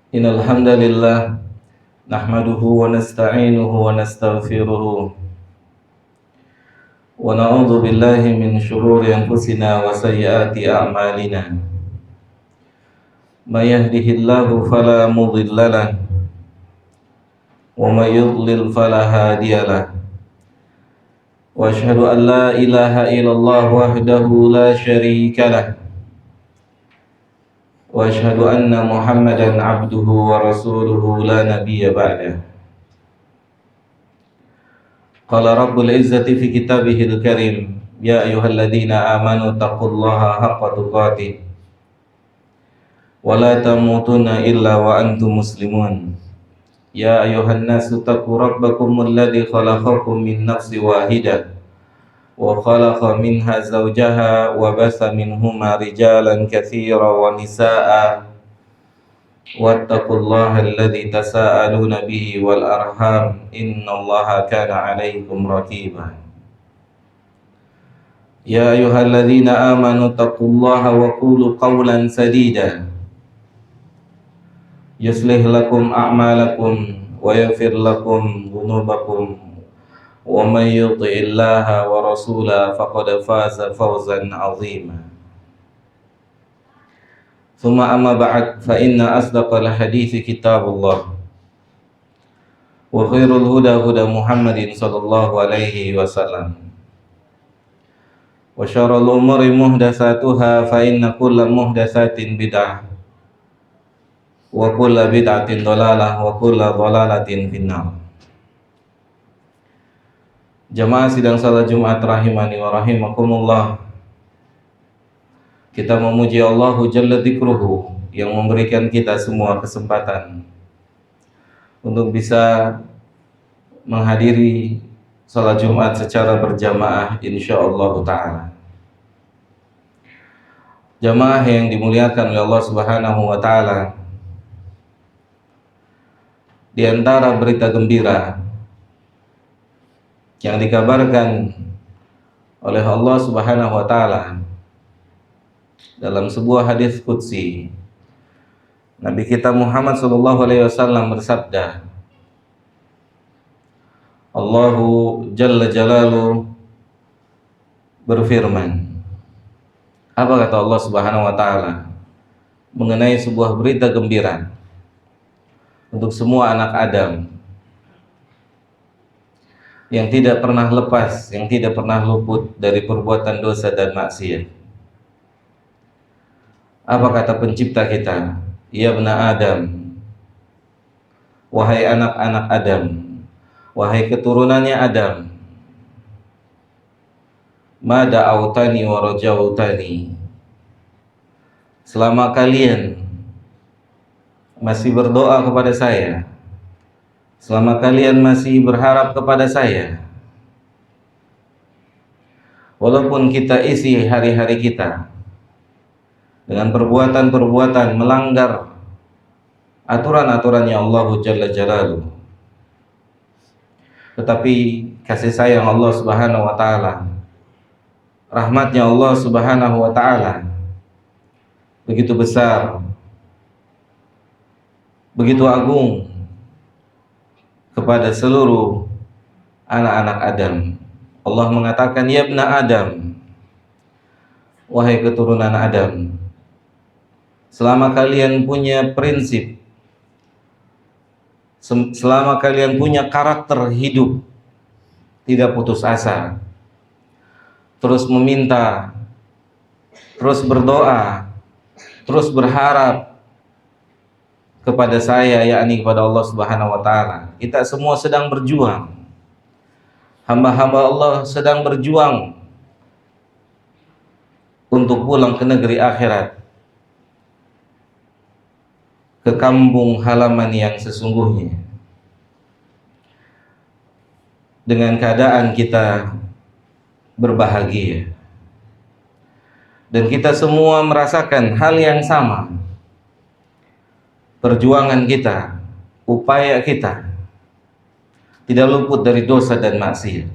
Innal hamdalillah nahmaduhu wa nasta'inuhu wa nastaghfiruh wa na'udzu billahi min shururi anfusina wa sayyiati a'malina. May yahdihillahu fala mudilla lahu wa may yudlil fala hadiya lahu. Wa asyhadu an la ilaha illallah wahdahu la syarika lahu wa asyhadu anna Muhammadan abduhu wa rasuluhu la nabiyya ba'dah. Qala rabbul izzati fi kitabihil karim, ya ayyuhalladzina amanu taqullaha haqqa tuqatih wa la tamutunna illa wa antum muslimun. Ya ayyuhan nasu taqu rabbakumul ladzi khalaqakum min nafsin wahidah wa khalaqa minha zawjaha wa basa minhuma rijalan katsiran wa nisaa'a wattaqullaha alladzi tasaaluna bihi wal arham innallaha kana 'alaikum raqiba. Ya ayyuhalladzina amanu taqullaha wa qulu qawlan sadida yuslih lakum a'malakum wa yaghfir lakum dhunubakum wa may yuti'illaha wa rasulahu faqad faza fawzan 'azima. Tsumma amma ba'd, fa inna asdaqal hadithi kitabullah wa khairul huda huda Muhammadin sallallahu alaihi wasallam wa syarrul umuri muhdatsatuha fa inna kulla muhdatsatin bid'ah wa kulla bid'atin dhalalah wa kulla dhalalatin finnar. Jamaah sidang salat Jumat rahimani wa rahimakumullah. Kita memuji Allah Jalla Dzikruhu yang memberikan kita semua kesempatan untuk bisa menghadiri salat Jumat secara berjamaah insyaallah taala. Jamaah yang dimuliakan oleh Allah Subhanahu wa taala, di antara berita gembira yang dikabarkan oleh Allah Subhanahu wa taala dalam sebuah hadis qudsi, Nabi kita Muhammad sallallahu alaihi wasallam bersabda, Allahu Jalla Jalaluhu berfirman. Apa kata Allah Subhanahu wa taala mengenai sebuah berita gembira untuk semua anak Adam yang tidak pernah lepas, yang tidak pernah luput dari perbuatan dosa dan maksiat. Apa kata pencipta kita? Ya bena Adam, wahai anak-anak Adam, wahai keturunannya Adam, ma da'autani wa rajautani, selama kalian masih berdoa kepada saya, selama kalian masih berharap kepada saya, walaupun kita isi hari-hari kita dengan perbuatan-perbuatan melanggar aturan-aturannya Allah Jalla Jalaluhu, tetapi kasih sayang Allah Subhanahu wa taala, rahmatnya Allah Subhanahu wa taala begitu besar, begitu agung kepada seluruh anak-anak Adam. Allah mengatakan, ya bna Adam, wahai keturunan Adam, selama kalian punya prinsip, selama kalian punya karakter hidup tidak putus asa, terus meminta, terus berdoa, terus berharap kepada saya, yakni kepada Allah Subhanahu wa taala. Kita semua sedang berjuang. Hamba-hamba Allah sedang berjuang untuk pulang ke negeri akhirat, ke kampung halaman yang sesungguhnya, dengan keadaan kita berbahagia. Dan kita semua merasakan hal yang sama. Perjuangan kita, upaya kita tidak luput dari dosa dan maksiat,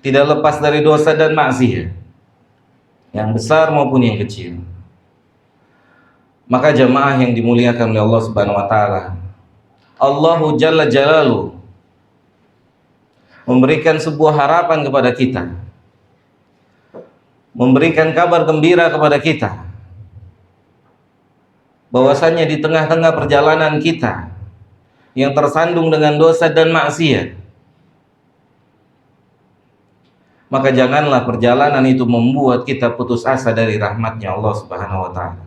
tidak lepas dari dosa dan maksiat, yang besar maupun yang kecil. Maka jamaah yang dimuliakan oleh Allah Subhanahu wa taala, Allahu Jalla Jalaluhu memberikan sebuah harapan kepada kita, memberikan kabar gembira kepada kita, bahwasannya di tengah-tengah perjalanan kita yang tersandung dengan dosa dan maksiat, maka janganlah perjalanan itu membuat kita putus asa dari rahmatnya Allah Subhanahu wa taala.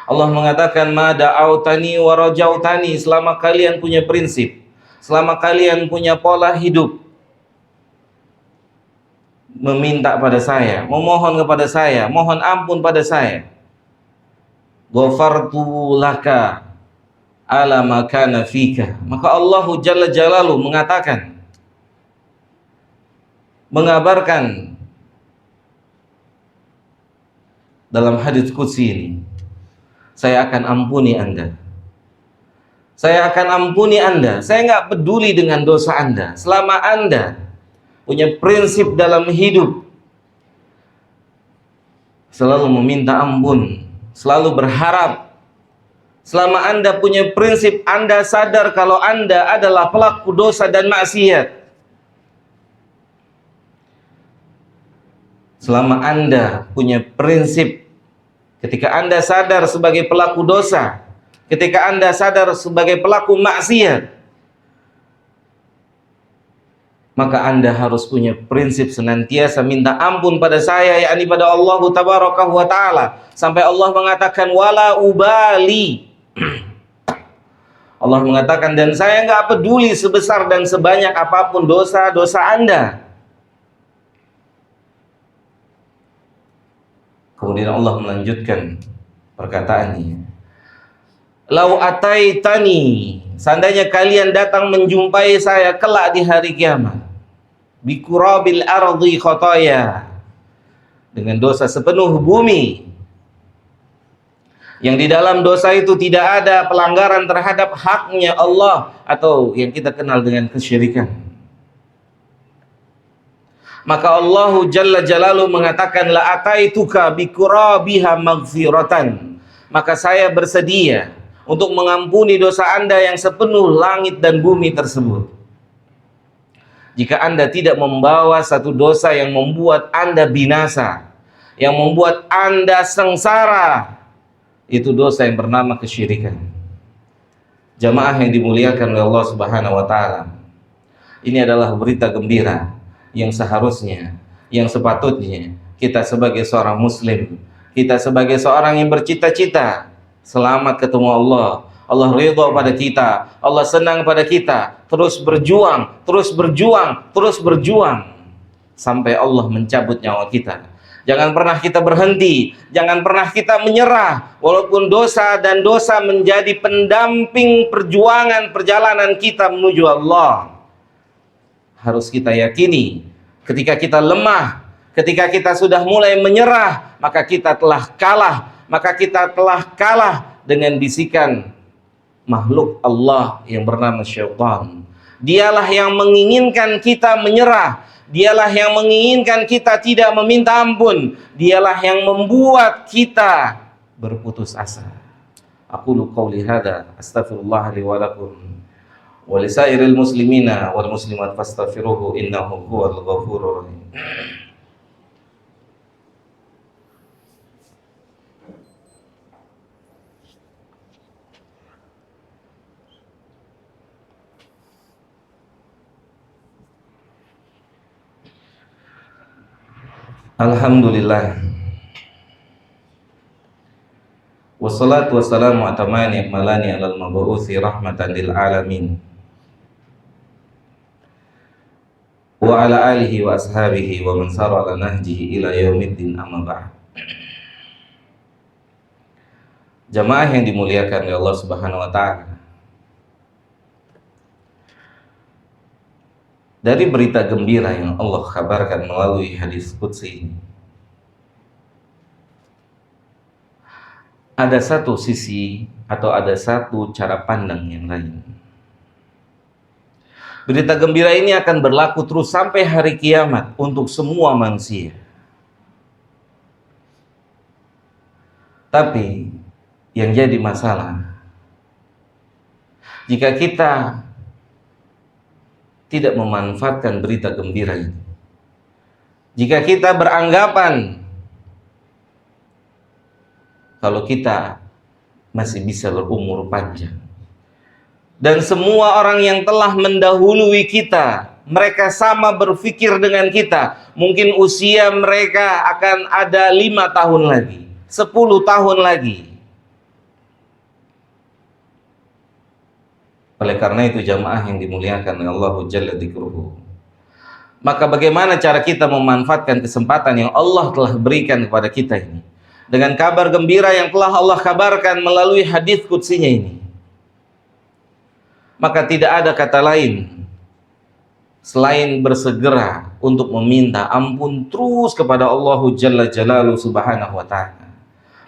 Allah mengatakan, ma da'autani wa rajautani, selama kalian punya prinsip, selama kalian punya pola hidup meminta pada saya, memohon kepada saya, mohon ampun pada saya, ghafartu laka ala ma kana fika, maka Allahu Jalla Jalaluhu mengatakan, mengabarkan dalam hadits qudsi ini, saya akan ampuni Anda. Saya akan ampuni Anda. Saya nggak peduli dengan dosa Anda. Selama Anda punya prinsip dalam hidup, selalu meminta ampun, selalu berharap. Selama Anda punya prinsip, Anda sadar kalau Anda adalah pelaku dosa dan maksiat. Selama Anda punya prinsip, ketika Anda sadar sebagai pelaku dosa, ketika Anda sadar sebagai pelaku maksiat, maka Anda harus punya prinsip senantiasa minta ampun pada saya, yakni pada Allah Tabaraka wa Ta'ala, sampai Allah mengatakan wala ubali. Allah mengatakan, dan saya nggak peduli sebesar dan sebanyak apapun dosa-dosa Anda. Kemudian Allah melanjutkan perkataannya, lau ataitani, seandainya kalian datang menjumpai saya kelak di hari kiamat, bikurabil ardi khotoya, dengan dosa sepenuh bumi, yang di dalam dosa itu tidak ada pelanggaran terhadap haknya Allah, atau yang kita kenal dengan kesyirikan, maka Allahu Jalla Jalaluhu mengatakan, la ataituka bikurabiha maghfiratan, maka saya bersedia untuk mengampuni dosa Anda yang sepenuh langit dan bumi tersebut. Jika Anda tidak membawa satu dosa yang membuat Anda binasa, yang membuat Anda sengsara, itu dosa yang bernama kesyirikan. Jamaah yang dimuliakan oleh Allah Subhanahu wa taala, ini adalah berita gembira yang seharusnya, yang sepatutnya kita sebagai seorang muslim, kita sebagai seorang yang bercita-cita selamat ketemu Allah, Allah ridha pada kita, Allah senang pada kita, terus berjuang, terus berjuang, terus berjuang sampai Allah mencabut nyawa kita. Jangan pernah kita berhenti, jangan pernah kita menyerah, walaupun dosa dan dosa menjadi pendamping perjuangan perjalanan kita menuju Allah. Harus kita yakini, ketika kita lemah, ketika kita sudah mulai menyerah, maka kita telah kalah, maka kita telah kalah dengan bisikan makhluk Allah yang bernama syaitan. Dialah yang menginginkan kita menyerah, dialah yang menginginkan kita tidak meminta ampun, dialah yang membuat kita berputus asa. Aqulu qouli hadza astaghfirullah li wa lakum wa lisairil muslimina wal muslimat fastaghfiruhu innahu huwal ghafurur rahim. Alhamdulillah, wassalatu wassalamu atamani akmalani alal mabu'uthi rahmatan lil alamin wa ala alihi wa ashabihi wa man sara ala nahjihi ila yaumiddin, amma ba'd. Jamaah yang dimuliakan oleh Allah Subhanahu wa taala, dari berita gembira yang Allah kabarkan melalui hadis qudsi ini, ada satu sisi atau ada satu cara pandang yang lain. Berita gembira ini akan berlaku terus sampai hari kiamat untuk semua manusia. Tapi yang jadi masalah, jika kita tidak memanfaatkan berita gembira ini, jika kita beranggapan kalau kita masih bisa berumur panjang, dan semua orang yang telah mendahului kita, mereka sama berpikir dengan kita, mungkin usia mereka akan ada 5 tahun lagi, 10 tahun lagi. Oleh karena itu jamaah yang dimuliakan oleh Allah Jalla Dzikruhu, maka bagaimana cara kita memanfaatkan kesempatan yang Allah telah berikan kepada kita ini, dengan kabar gembira yang telah Allah kabarkan melalui hadis qudsinya ini? Maka tidak ada kata lain selain bersegera untuk meminta ampun terus kepada Allah Jalla Jalaluhu Subhanahu wa ta'ala.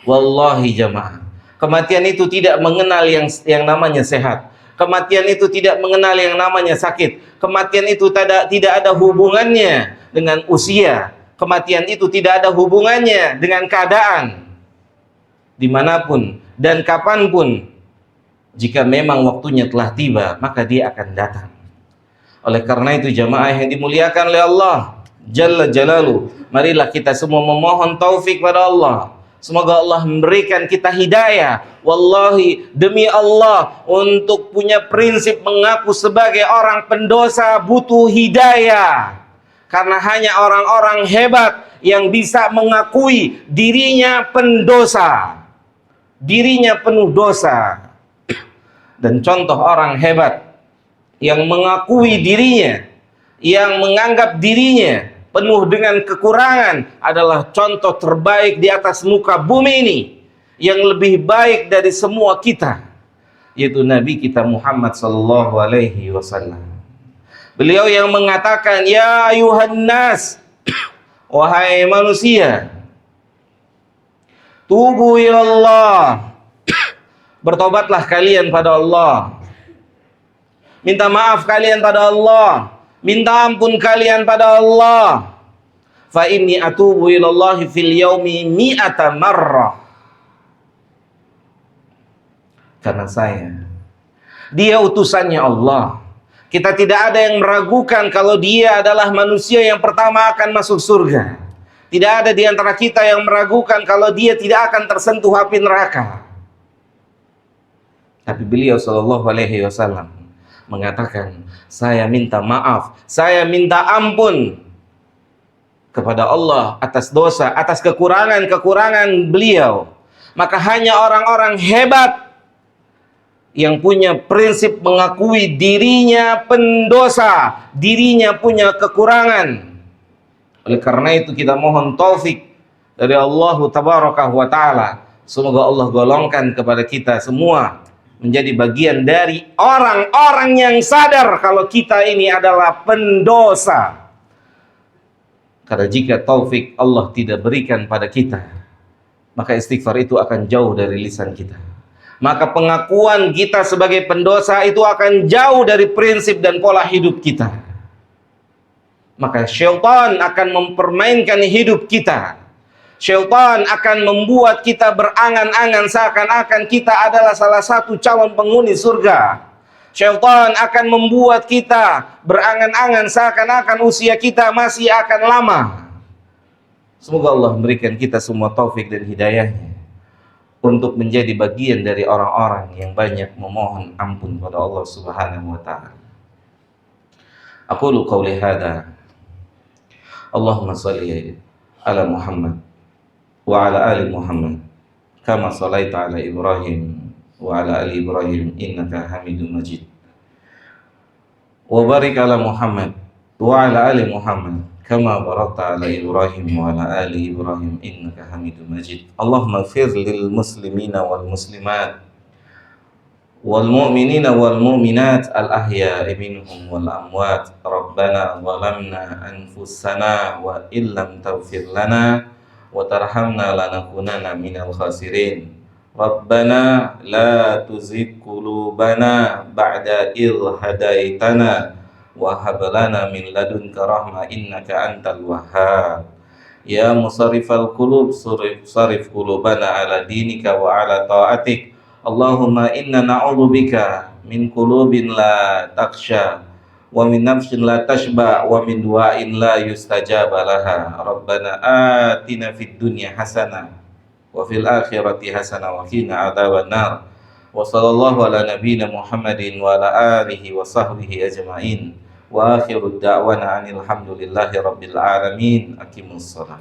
Wallahi jamaah, kematian itu tidak mengenal yang namanya sehat. Kematian itu tidak mengenal yang namanya sakit. Kematian itu tidak ada hubungannya dengan usia. Kematian itu tidak ada hubungannya dengan keadaan. Dimanapun dan kapanpun, jika memang waktunya telah tiba, maka dia akan datang. Oleh karena itu jamaah yang dimuliakan oleh Allah Jalla Jalaluhu, marilah kita semua memohon taufik pada Allah. Semoga Allah memberikan kita hidayah. Wallahi, demi Allah, untuk punya prinsip mengaku sebagai orang pendosa butuh hidayah. Karena hanya orang-orang hebat yang bisa mengakui dirinya pendosa, dirinya penuh dosa. Dan contoh orang hebat yang mengakui dirinya, yang menganggap dirinya penuh dengan kekurangan adalah contoh terbaik di atas muka bumi ini, yang lebih baik dari semua kita, yaitu Nabi kita Muhammad sallallahu alaihi wasallam. Beliau yang mengatakan, ya ayuhan nas, wahai manusia, tubu ilallah, bertobatlah kalian pada Allah, minta maaf kalian pada Allah, minta ampun kalian pada Allah. Fa inni atubu ilallahi fil yaumi mi'ata marrah. Karena dia utusannya Allah. Kita tidak ada yang meragukan kalau dia adalah manusia yang pertama akan masuk surga. Tidak ada di antara kita yang meragukan kalau dia tidak akan tersentuh api neraka. Tapi beliau sallallahu alaihi wasallam mengatakan, saya minta maaf, saya minta ampun kepada Allah atas dosa, atas kekurangan-kekurangan beliau. Maka hanya orang-orang hebat yang punya prinsip mengakui dirinya pendosa, dirinya punya kekurangan. Oleh karena itu kita mohon taufik dari Allah Tabaraka wa Ta'ala. Semoga Allah golongkan kepada kita semua menjadi bagian dari orang-orang yang sadar kalau kita ini adalah pendosa. Karena jika taufik Allah tidak berikan pada kita, maka istighfar itu akan jauh dari lisan kita. Maka pengakuan kita sebagai pendosa itu akan jauh dari prinsip dan pola hidup kita. Maka syaitan akan mempermainkan hidup kita. Syaitan akan membuat kita berangan-angan seakan-akan kita adalah salah satu calon penghuni surga. Syaitan akan membuat kita berangan-angan seakan-akan usia kita masih akan lama. Semoga Allah memberikan kita semua taufik dan hidayahnya untuk menjadi bagian dari orang-orang yang banyak memohon ampun pada Allah Subhanahu wa ta'ala. Aqulu qawli hadha. Allahumma salli ala Muhammad wa ala ali Muhammad kama salaita ala Ibrahim wa ala ali Ibrahim innaka Hamidum Majid. Wa barik ala Muhammad wa ala ali Muhammad kama barakta ala Ibrahim wa ala ali Ibrahim innaka Hamidum Majid. Allahumma ighfir lil muslimina wal muslimat wal mu'minina wal mu'minat al ahya'i minhum wal amwat. Rabbana zalamna anfusana wa illam taghfir lana wa tarhamna lanakunanna minal khasirin. Rabbana la tuzigh qulubana ba'da idh hadaitana wa hab lana min ladunka rahmah innaka antal wahhab. Ya musarrifal qulub sarif qulubana ala dinika wa ala ta'atik. Allahumma inna na'udzubika min qulubin la takhsha wa min nafsin la tashba wa min du'ain la yustajaba laha. Rabbana atina fid dunya hasanah wa fil akhirati hasanah wa qina adzabannar. Wa sallallahu ala nabiyyina Muhammadin wa ala alihi wa sahbihi ajma'in. Wa akhiru da'wana anil hamdulillahi rabbil alamin. Aqimus shalah.